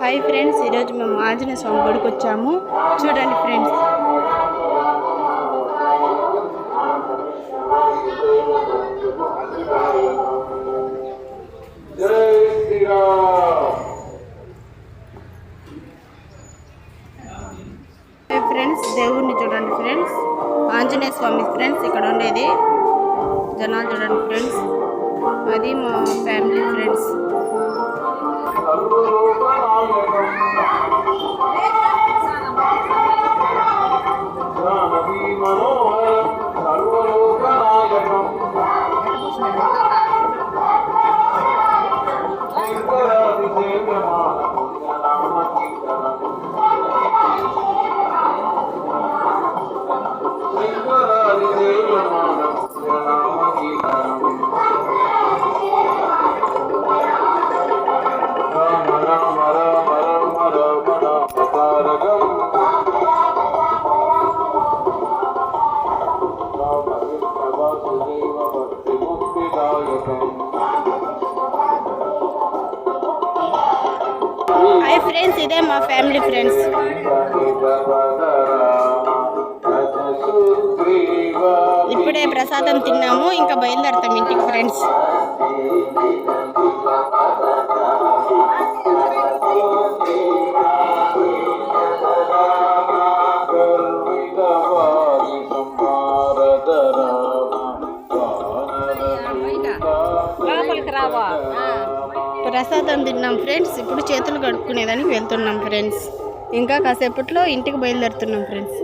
Hi friends, ఈరోజు మేము ఆంజనేయ స్వామి గుడికి వచ్చాము. చూడండి ఫ్రెండ్స్. ఫ్రెండ్స్, దేవుణ్ణి చూడండి ఫ్రెండ్స్. ఆంజనేయ స్వామి ఫ్రెండ్స్ ఇక్కడ ఉండేది. జనాలు చూడండి ఫ్రెండ్స్. అది మా ఫ్యామిలీ ఫ్రెండ్స్. హాయ్ ఫ్రెండ్స్, ఇదే మా ఫ్యామిలీ ఫ్రెండ్స్. ఇప్పుడే ప్రసాదం తిన్నాము, ఇంకా బయలుదేరుతాం ఇంటికి ఫ్రెండ్స్. ప్రసాదం తిన్నాం ఫ్రెండ్స్. ఇప్పుడు చేతులు కడుక్కునేదానికి వెళ్తున్నాం ఫ్రెండ్స్. ఇంకా కాసేపట్లో ఇంటికి బయలుదేరుతున్నాం ఫ్రెండ్స్.